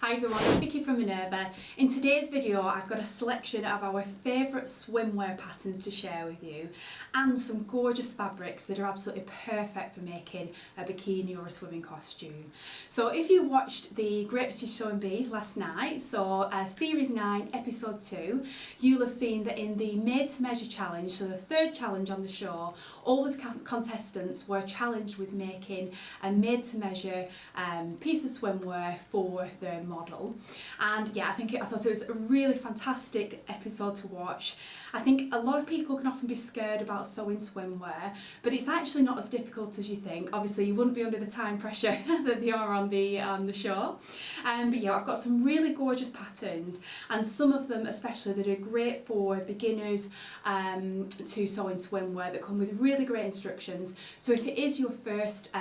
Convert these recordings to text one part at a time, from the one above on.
Hi everyone, it's Vicki from Minerva. In today's video I've got a selection of our favourite swimwear patterns to share with you and some gorgeous fabrics that are absolutely perfect for making a bikini or a swimming costume. So if you watched the Great British Sewing Bee last night, so Series 9 Episode 2, you'll have seen that in the Made to Measure challenge, so the third challenge on the show, all the contestants were challenged with making a made to measure piece of swimwear for their model. And yeah, I thought it was a really fantastic episode to watch. I think a lot of people can often be scared about sewing swimwear, but it's actually not as difficult as you think. Obviously you wouldn't be under the time pressure that they are on the show. But yeah, I've got some really gorgeous patterns, and some of them especially that are great for beginners to sewing swimwear, that come with really great instructions. So if it is your first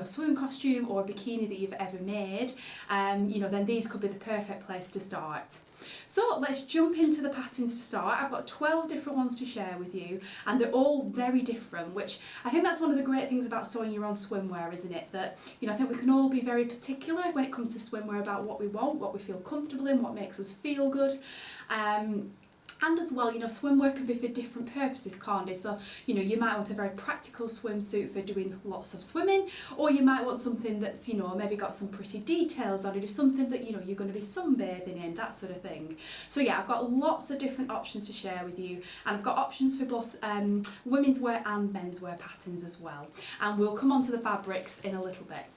swimming costume or bikini that you've ever made, then these could be the perfect place to start. So let's jump into the patterns to start. I've got 12 different ones to share with you, and they're all very different, which I think that's one of the great things about sewing your own swimwear, isn't it? That, I think we can all be very particular when it comes to swimwear about what we want, what we feel comfortable in, what makes us feel good. And as well, swimwear can be for different purposes, can't it? So, you might want a very practical swimsuit for doing lots of swimming, or you might want something that's, maybe got some pretty details on it, or something that, you're going to be sunbathing in, that sort of thing. So yeah, I've got lots of different options to share with you, and I've got options for both women's wear and men's wear patterns as well. And we'll come on to the fabrics in a little bit.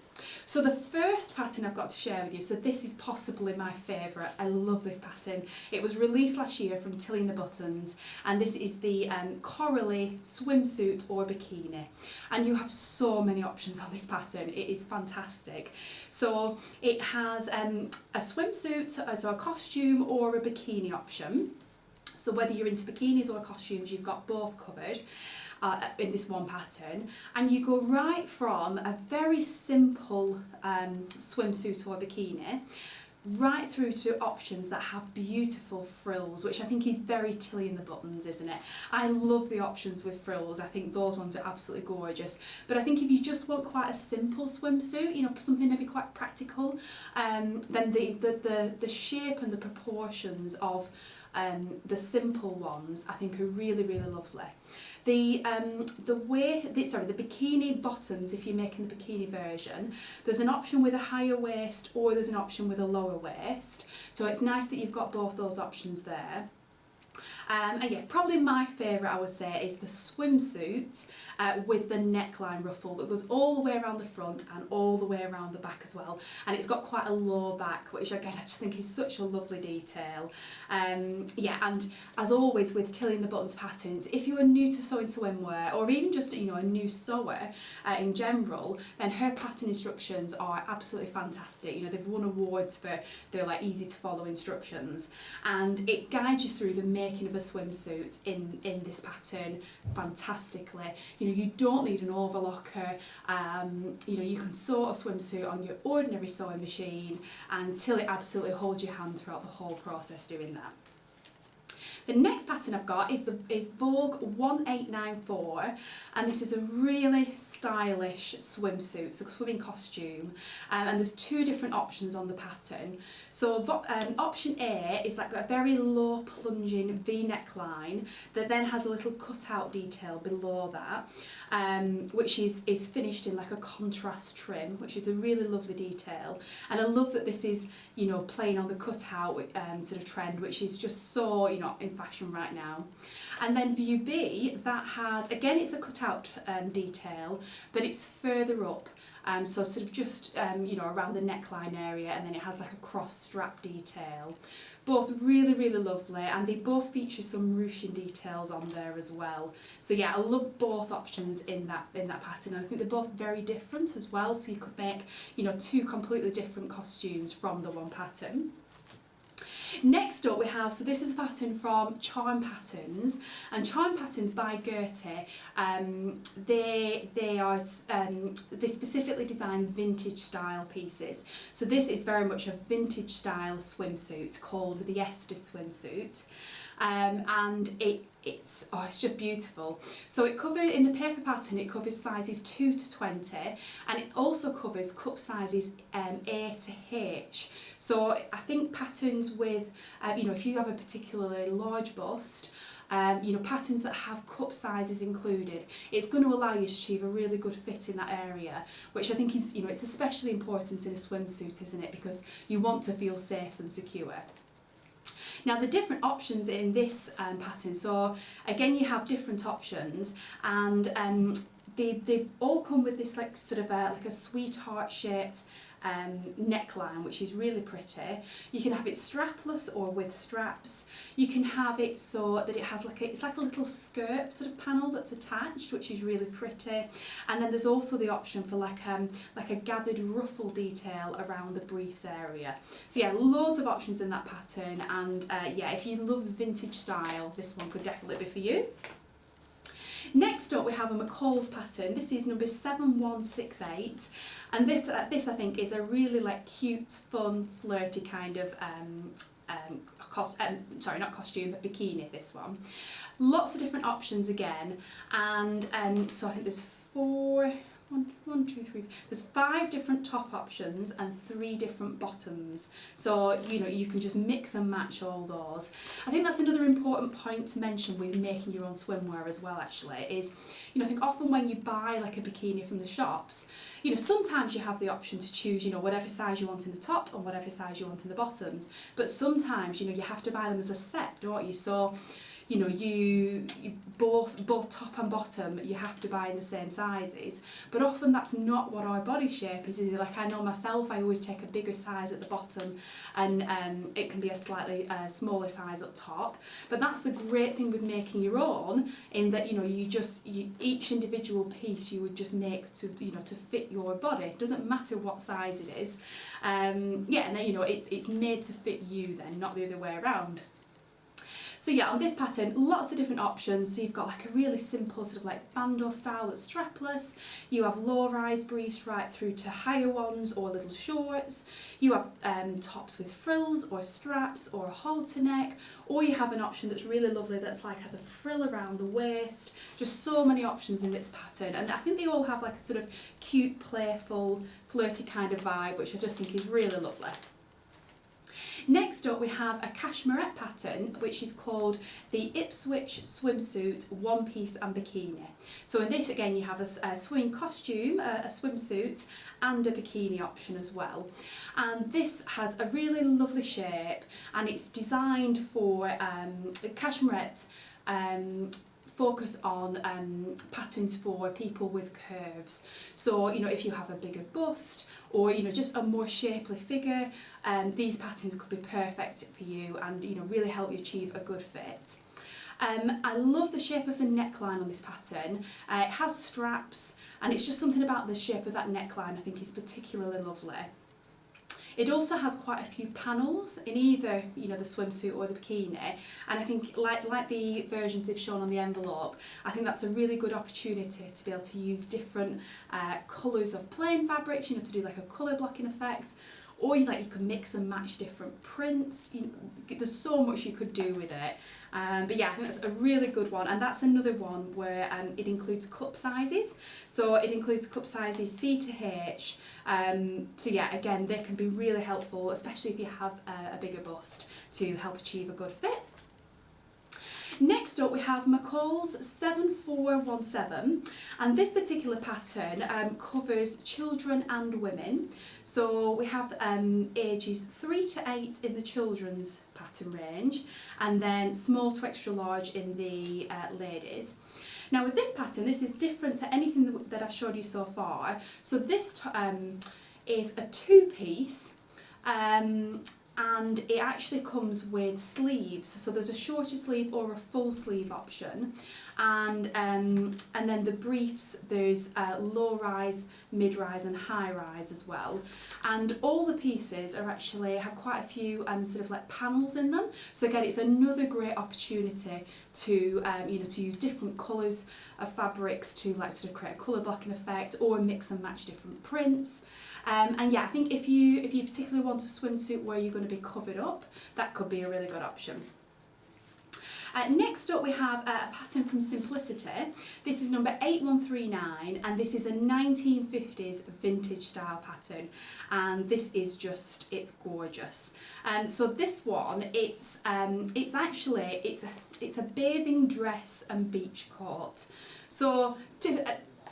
So the first pattern I've got to share with you, so this is possibly my favourite. I love this pattern. It was released last year from Tilling the Buttons, and this is the Coralie swimsuit or bikini. And you have so many options on this pattern. It is fantastic. So it has a swimsuit, so a costume or a bikini option. So whether you're into bikinis or costumes, you've got both covered in this one pattern, and you go right from a very simple swimsuit or bikini right through to options that have beautiful frills, which I think is very Tilling the Buttons, isn't it? I love the options with frills. I think those ones are absolutely gorgeous. But I think if you just want quite a simple swimsuit, something maybe quite practical, then the shape and the proportions of the simple ones I think are really, really lovely. The bikini bottoms, if you're making the bikini version, there's an option with a higher waist or there's an option with a lower waist. So it's nice that you've got both those options there. And yeah, probably my favourite, I would say, is the swimsuit with the neckline ruffle that goes all the way around the front and all the way around the back as well. And it's got quite a low back, which again I just think is such a lovely detail. Yeah, and as always with Tilling the Buttons patterns, if you are new to sewing swimwear, or even just a new sewer in general, then her pattern instructions are absolutely fantastic. They've won awards for their easy to follow instructions, and it guides you through the making of a swimsuit in this pattern fantastically. You don't need an overlocker. You can sew a swimsuit on your ordinary sewing machine until it absolutely holds your hand throughout the whole process doing that. The next pattern I've got is Vogue 1894, and this is a really stylish swimsuit, so swimming costume, and there's two different options on the pattern. So option A is got a very low plunging V-neck line that then has a little cutout detail below that, which is finished in a contrast trim, which is a really lovely detail. And I love that this is playing on the cutout sort of trend, which is just so in fashion right now. And then view B, that has, again, it's a cutout detail, but it's further up, so sort of just around the neckline area, and then it has a cross strap detail. Both really, really lovely, and they both feature some ruching details on there as well. So yeah, I love both options in that pattern, and I think they're both very different as well, so you could make two completely different costumes from the one pattern. Next up we have, so this is a pattern from Charm Patterns, and Charm Patterns by Gertie, they specifically design vintage style pieces. So this is very much a vintage style swimsuit called the Yester swimsuit, and it it's just beautiful. So it covers, in the paper pattern, it covers sizes 2 to 20, and it also covers cup sizes A to H. So I think patterns with, you know, if you have a particularly large bust, you know, patterns that have cup sizes included, it's going to allow you to achieve a really good fit in that area, which I think is, you know, it's especially important in a swimsuit, isn't it? Because you want to feel safe and secure. Now the different options in this pattern, so again you have different options, and they all come with this like sort of like a sweetheart shaped neckline, which is really pretty. You can have it strapless or with straps. You can have it so that it has like it's like a little skirt sort of panel that's attached, which is really pretty. And then there's also the option for like a gathered ruffle detail around the briefs area. So yeah, loads of options in that pattern, and yeah, if you love vintage style, this one could definitely be for you. Next up we have a McCalls pattern. This is number 7168, and this I think is a really like cute, fun, flirty kind of sorry, not costume, but bikini, this one. Lots of different options again, and so I think there's there's 5 different top options and 3 different bottoms. So, you know, you can just mix and match all those. I think that's another important point to mention with making your own swimwear as well, actually, is, you know, I think often when you buy like a bikini from the shops, you know, sometimes you have the option to choose, you know, whatever size you want in the top and whatever size you want in the bottoms. But sometimes, you know, you have to buy them as a set, don't you? So, you know, you both top and bottom, you have to buy in the same sizes, but often that's not what our body shape is. Like, I know myself, I always take a bigger size at the bottom, and it can be a slightly smaller size up top. But that's the great thing with making your own, in that, you know, each individual piece you would just make to, you know, to fit your body. It doesn't matter what size it is. Yeah, and then, you know, it's made to fit you then, not the other way around. So yeah, on this pattern, lots of different options. So you've got like a really simple sort of like bandeau style that's strapless. You have low-rise briefs right through to higher ones or little shorts. You have tops with frills or straps or a halter neck, or you have an option that's really lovely that's like has a frill around the waist. Just so many options in this pattern, and I think they all have like a sort of cute, playful, flirty kind of vibe, which I just think is really lovely. Next up we have a cashmere pattern, which is called the Ipswich swimsuit, one piece and bikini. So in this again you have a swimming costume, a swimsuit and a bikini option as well. And this has a really lovely shape, and it's designed for cashmere focus on patterns for people with curves. So, you know, if you have a bigger bust or, you know, just a more shapely figure, these patterns could be perfect for you and, you know, really help you achieve a good fit. I love the shape of the neckline on this pattern. It has straps, and it's just something about the shape of that neckline I think is particularly lovely. It also has quite a few panels in either, you know, the swimsuit or the bikini, and I think like the versions they've shown on the envelope, I think that's a really good opportunity to be able to use different colours of plain fabrics, you know, to do like a colour blocking effect, or you can mix and match different prints. You know, there's so much you could do with it. But yeah, I think that's a really good one, and that's another one where it includes cup sizes. So it includes cup sizes C to H. So yeah, again, they can be really helpful, especially if you have a bigger bust, to help achieve a good fit. Next up we have McCalls 7417, and this particular pattern covers children and women. So we have ages 3 to 8 in the children's pattern range, and then small to extra large in the ladies. Now with this pattern, this is different to anything that I've showed you so far. So this is a 2-piece, and it actually comes with sleeves. So there's a shorter sleeve or a full sleeve option, and then the briefs, there's low rise, mid rise and high rise as well. And all the pieces are actually have quite a few sort of like panels in them. So again, it's another great opportunity to you know, to use different colours of fabrics to like sort of create a colour blocking effect or mix and match different prints. And yeah, I think if you particularly want a swimsuit where you're going to be covered up, that could be a really good option. Next up we have a pattern from Simplicity. This is number 8139 and this is a 1950s vintage style pattern, and this is just, it's gorgeous. So this one, it's actually, it's a bathing dress and beach coat. So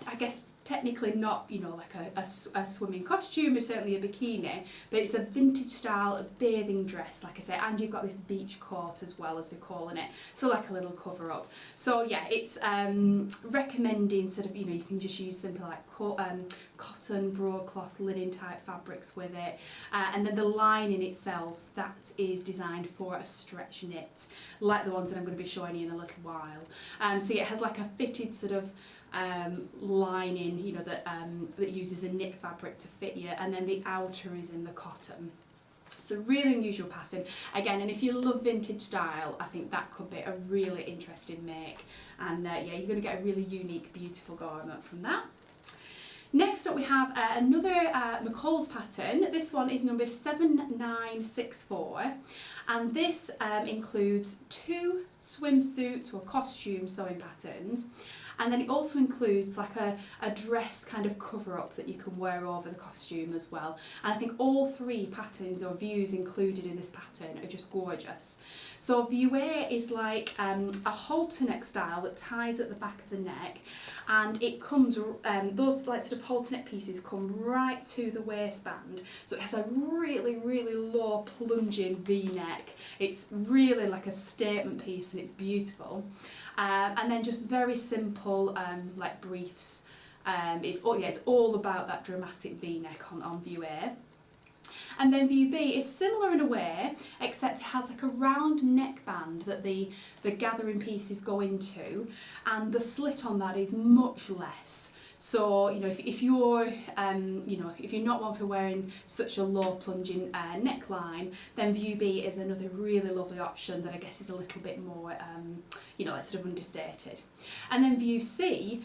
I guess technically not, you know, like a swimming costume, or certainly a bikini, but it's a vintage style bathing dress, like I say, and you've got this beach coat as well, as they're calling it, so like a little cover up. So yeah, it's recommending sort of, you know, you can just use simple like cotton, broadcloth, linen type fabrics with it, and then the lining itself, that is designed for a stretch knit, like the ones that I'm going to be showing you in a little while. So yeah, it has like a fitted sort of lining, you know, that uses a knit fabric to fit you, and then the outer is in the cotton. So really unusual pattern again, and if you love vintage style, I think that could be a really interesting make, and yeah, you're going to get a really unique, beautiful garment from that. Next up we have another McCalls pattern. This one is number 7964, and this includes 2 swimsuit or costume sewing patterns, and then it also includes like a dress kind of cover up that you can wear over the costume as well. And I think all 3 patterns or views included in this pattern are just gorgeous. So view A is like a halter neck style that ties at the back of the neck, and it comes, those like sort of halter neck pieces come right to the waistband. So it has a really, really low plunging V-neck. It's really like a statement piece and it's beautiful. And then just very simple like briefs. It's all about that dramatic V-neck on view A. And then view B is similar in a way, except it has like a round neckband that the gathering pieces go into, and the slit on that is much less. So, you know, if you're, you know, if you're not one for wearing such a low plunging neckline, then view B is another really lovely option that I guess is a little bit more, you know, like sort of understated. And then view C,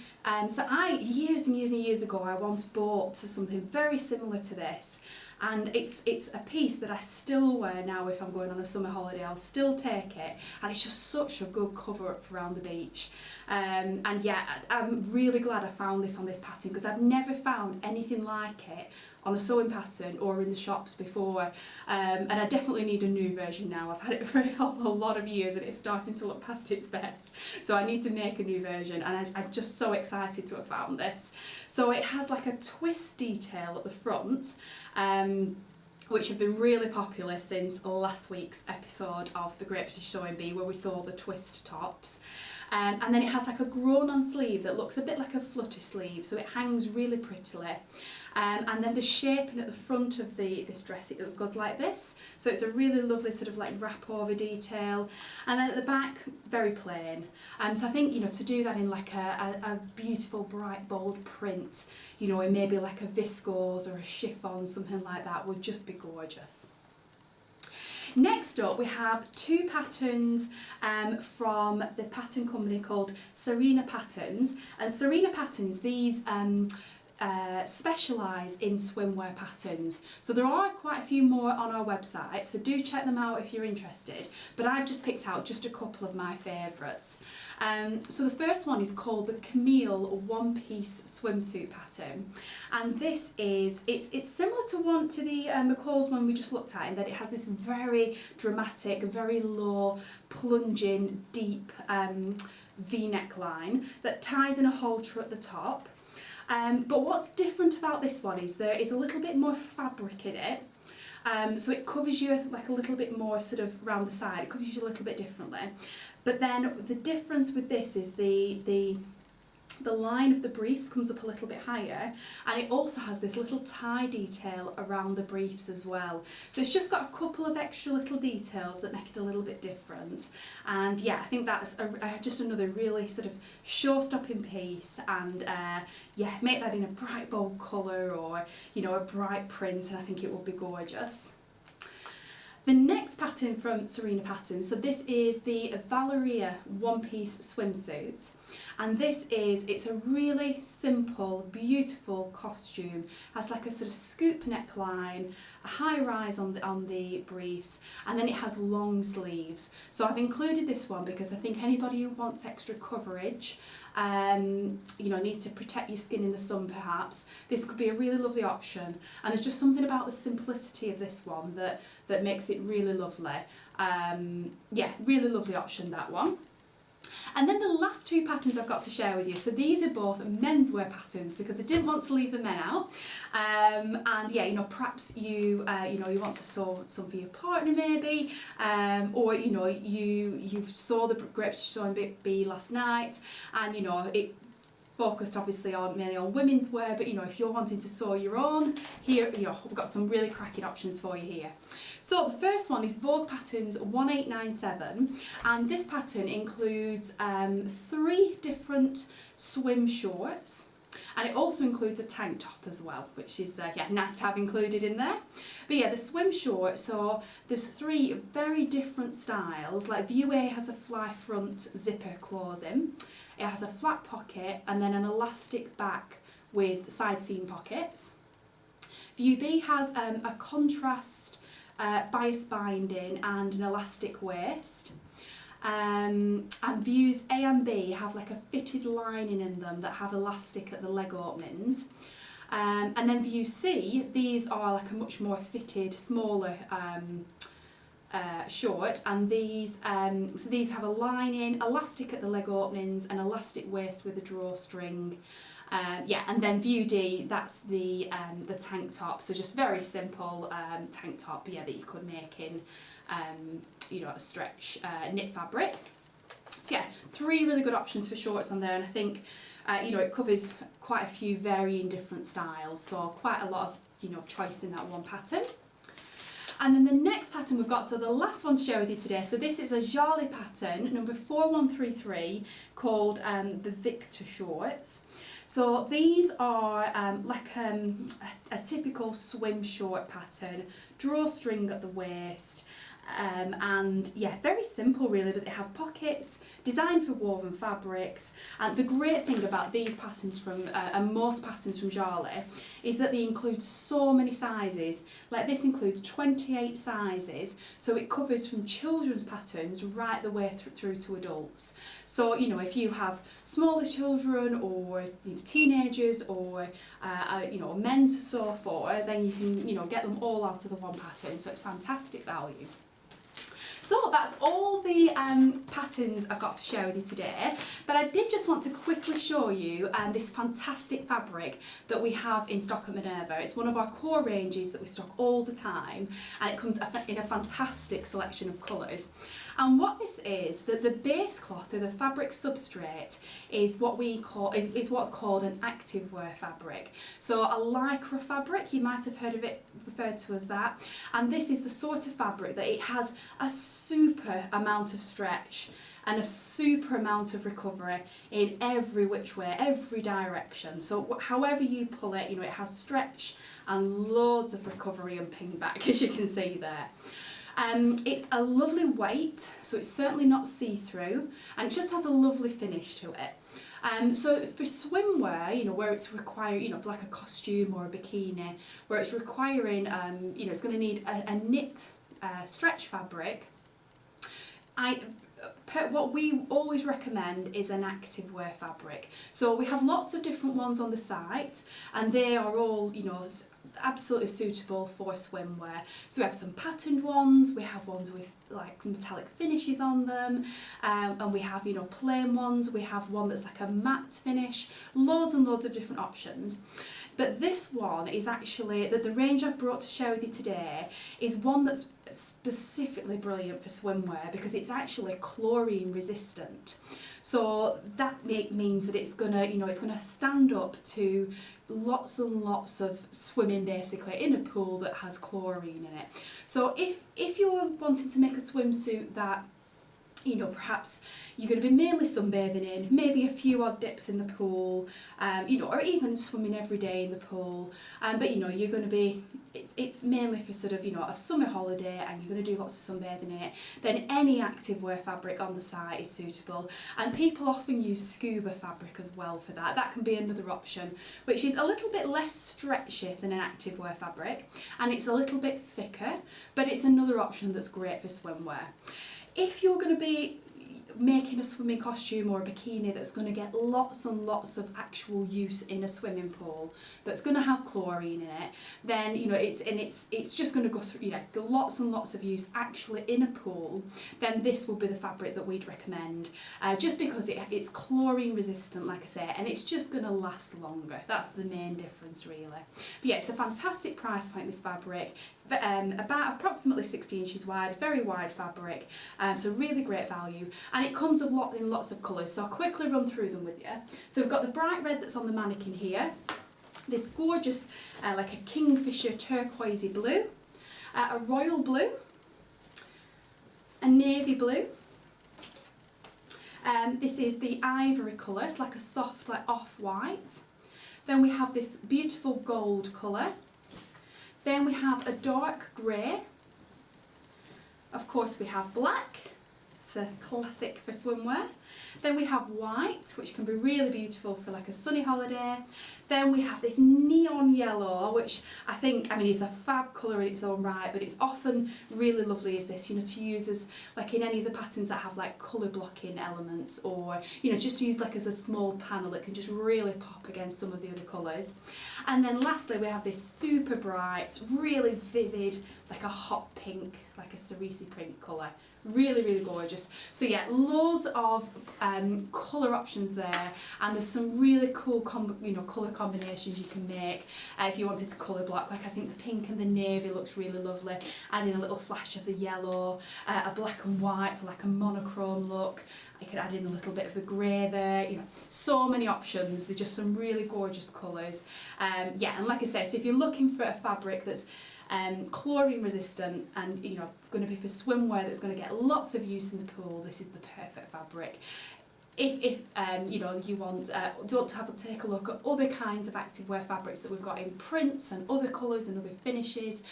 so years and years and years ago, I once bought something very similar to this. And it's a piece that I still wear now. If I'm going on a summer holiday, I'll still take it, and it's just such a good cover up for around the beach. And yeah, I'm really glad I found this on this pattern, because I've never found anything like it on a sewing pattern or in the shops before, and I definitely need a new version now. I've had it for a lot of years and it's starting to look past its best, so I need to make a new version, and I'm just so excited to have found this. So it has like a twist detail at the front, which have been really popular since last week's episode of the Great British Sewing Bee, where we saw the twist tops. And then it has like a grown-on sleeve that looks a bit like a flutter sleeve, so it hangs really prettily. And then the shaping at the front of this dress, it goes like this, so it's a really lovely sort of like wrap over detail. And then at the back, very plain. So I think, you know, to do that in like a beautiful bright bold print, you know, in maybe like a viscose or a chiffon, something like that, would just be gorgeous. Next up we have 2 patterns from the pattern company called Serena Patterns, and Serena Patterns, these specialise in swimwear patterns. So there are quite a few more on our website, so do check them out if you're interested, but I've just picked out just a couple of my favourites. So the first one is called the Camille one-piece swimsuit pattern, and this is, it's similar to the McCalls one we just looked at, in that it has this very dramatic, very low, plunging, deep V-neck line that ties in a halter at the top. But what's different about this one is there is a little bit more fabric in it, so it covers you like a little bit more sort of round the side, it covers you a little bit differently. But then the difference with this is the line of the briefs comes up a little bit higher, and it also has this little tie detail around the briefs as well. So it's just got a couple of extra little details that make it a little bit different. And yeah, I think that's just another really sort of show-stopping piece, and yeah, make that in a bright bold colour or, you know, a bright print, and I think it will be gorgeous. The next pattern from Serena Patterns, so this is the Valeria one-piece swimsuit, and it's a really simple, beautiful costume. It has like a sort of scoop neckline, a high rise on the briefs, and then it has long sleeves. So I've included this one because I think anybody who wants extra coverage, needs to protect your skin in the sun perhaps, this could be a really lovely option. And there's just something about the simplicity of this one that makes it really lovely. Really lovely option, that one. And then the last two patterns I've got to share with you, so these are both menswear patterns because I didn't want to leave the men out. Perhaps you want to sew some for your partner maybe, or you saw the Grapes Sewing Bee last night, and it focused obviously mainly on women's wear, but if you're wanting to sew your own, here we've got some really cracking options for you here. So the first one is Vogue Patterns 1897, and this pattern includes 3 different swim shorts, and it also includes a tank top as well, which is nice to have included in there. But yeah, the swim short, so there's 3 very different styles. Like View A has a fly front zipper closing, it has a flat pocket and then an elastic back with side seam pockets. View B has a contrast bias binding and an elastic waist. And views A and B have like a fitted lining in them that have elastic at the leg openings. And then view C, these are like a much more fitted, smaller short, and these have a lining, elastic at the leg openings, and elastic waist with a drawstring. And then view D, that's the tank top, so just very simple tank top, that you could make in a stretch knit fabric. So 3 really good options for shorts on there, and I think it covers quite a few varying different styles, so quite a lot of choice in that one pattern. And then the next pattern we've got, so the last one to share with you today, so this is a Jolly pattern, number 4133, called the Victor shorts. So these are a typical swim short pattern, drawstring at the waist, very simple really, but they have pockets, designed for woven fabrics. And the great thing about these patterns and most patterns from Jolly is that they include so many sizes. Like this includes 28 sizes, so it covers from children's patterns right the way through to adults. So if you have smaller children or teenagers or men to sew for, then you can get them all out of the one pattern, so it's fantastic value. So that's all the patterns I've got to share with you today, but I did just want to quickly show you this fantastic fabric that we have in stock at Minerva. It's one of our core ranges that we stock all the time, and it comes in a fantastic selection of colours. And what this is, that the base cloth or the fabric substrate is what's called an active wear fabric. So a lycra fabric, you might have heard of it referred to as that, and this is the sort of fabric that it has a super amount of stretch and a super amount of recovery in every which way, every direction. So however you pull it, it has stretch and loads of recovery and ping back, as you can see there. It's a lovely weight, so it's certainly not see-through, and it just has a lovely finish to it. So for swimwear, where it's required, for like a costume or a bikini, where it's requiring, it's going to need a knit stretch fabric, what we always recommend is an active wear fabric. So we have lots of different ones on the site, and they are all, absolutely suitable for swimwear. So we have some patterned ones, we have ones with like metallic finishes on them, and we have plain ones, we have one that's like a matte finish, loads and loads of different options. But this one is actually, the range I've brought to share with you today is one that's specifically brilliant for swimwear because it's actually chlorine resistant. So that means that it's gonna stand up to lots and lots of swimming basically in a pool that has chlorine in it. So if you're wanting to make a swimsuit that you know, perhaps you're going to be mainly sunbathing in, maybe a few odd dips in the pool, you know, or even swimming every day in the pool. But you know, you're going to be, it's mainly for sort of, you know, a summer holiday and you're going to do lots of sunbathing in it. Then any activewear fabric on the site is suitable. And people often use scuba fabric as well for that. That can be another option, which is a little bit less stretchy than an activewear fabric, and it's a little bit thicker, but it's another option that's great for swimwear. If you're going to be making a swimming costume or a bikini that's going to get lots and lots of actual use in a swimming pool, that's going to have chlorine in it, then you know it's just going to go through, yeah, lots and lots of use actually in a pool, then this will be the fabric that we'd recommend, just because it's chlorine resistant, like I say, and it's just going to last longer. That's the main difference really. But yeah, it's a fantastic price point, this fabric. It's about approximately 60 inches wide, very wide fabric, so really great value, and it comes in lots of colours, so I'll quickly run through them with you. So we've got the bright red that's on the mannequin here, this gorgeous like a kingfisher turquoisey blue, a royal blue, a navy blue, this is the ivory colour, it's like a soft, like off-white. Then we have this beautiful gold colour. Then we have a dark grey. Of course we have black. It's a classic for swimwear. Then we have white, which can be really beautiful for like a sunny holiday. Then we have this neon yellow, which I mean, it's a fab colour in its own right, but it's often really lovely as this, you know, to use as like in any of the patterns that have like colour blocking elements, or, you know, just to use like as a small panel that can just really pop against some of the other colours. And then lastly, we have this super bright, really vivid, like a hot pink, like a cerise pink colour. Really, really gorgeous. So yeah, loads of colour options there, and there's some really cool colour combinations you can make if you wanted to colour block. Like I think the pink and the navy looks really lovely, adding a little flash of the yellow, a black and white for like a monochrome look. I could add in a little bit of the grey there, you know, so many options. There's just some really gorgeous colours. Yeah, and like I said, so if you're looking for a fabric that's chlorine resistant and, you know, going to be for swimwear that's going to get lots of use in the pool, this is the perfect fabric. If you know, you want to take a look at other kinds of activewear fabrics that we've got in prints and other colours and other finishes,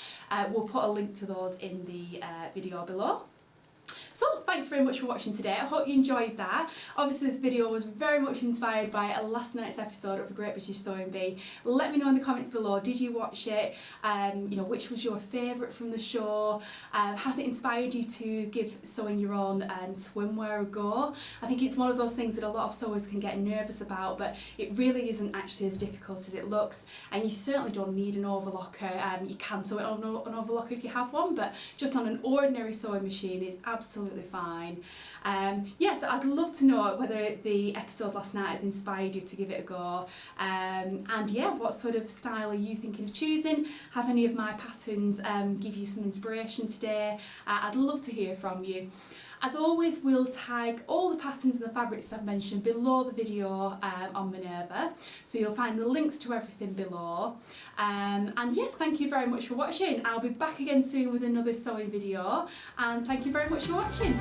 we'll put a link to those in the video below. So thanks very much for watching today. I hope you enjoyed that. Obviously this video was very much inspired by last night's episode of the Great British Sewing Bee. Let me know in the comments below, did you watch it? You know, which was your favourite from the show? Has it inspired you to give sewing your own swimwear a go? I think it's one of those things that a lot of sewers can get nervous about, but it really isn't actually as difficult as it looks, and you certainly don't need an overlocker. You can sew it on an overlocker if you have one, but just on an ordinary sewing machine is absolutely fine. Yeah, so I'd love to know whether the episode last night has inspired you to give it a go, and yeah, what sort of style are you thinking of choosing? Have any of my patterns give you some inspiration today? I'd love to hear from you. As always, we'll tag all the patterns and the fabrics that I've mentioned below the video on Minerva, so you'll find the links to everything below. And yeah, thank you very much for watching. I'll be back again soon with another sewing video, and thank you very much for watching.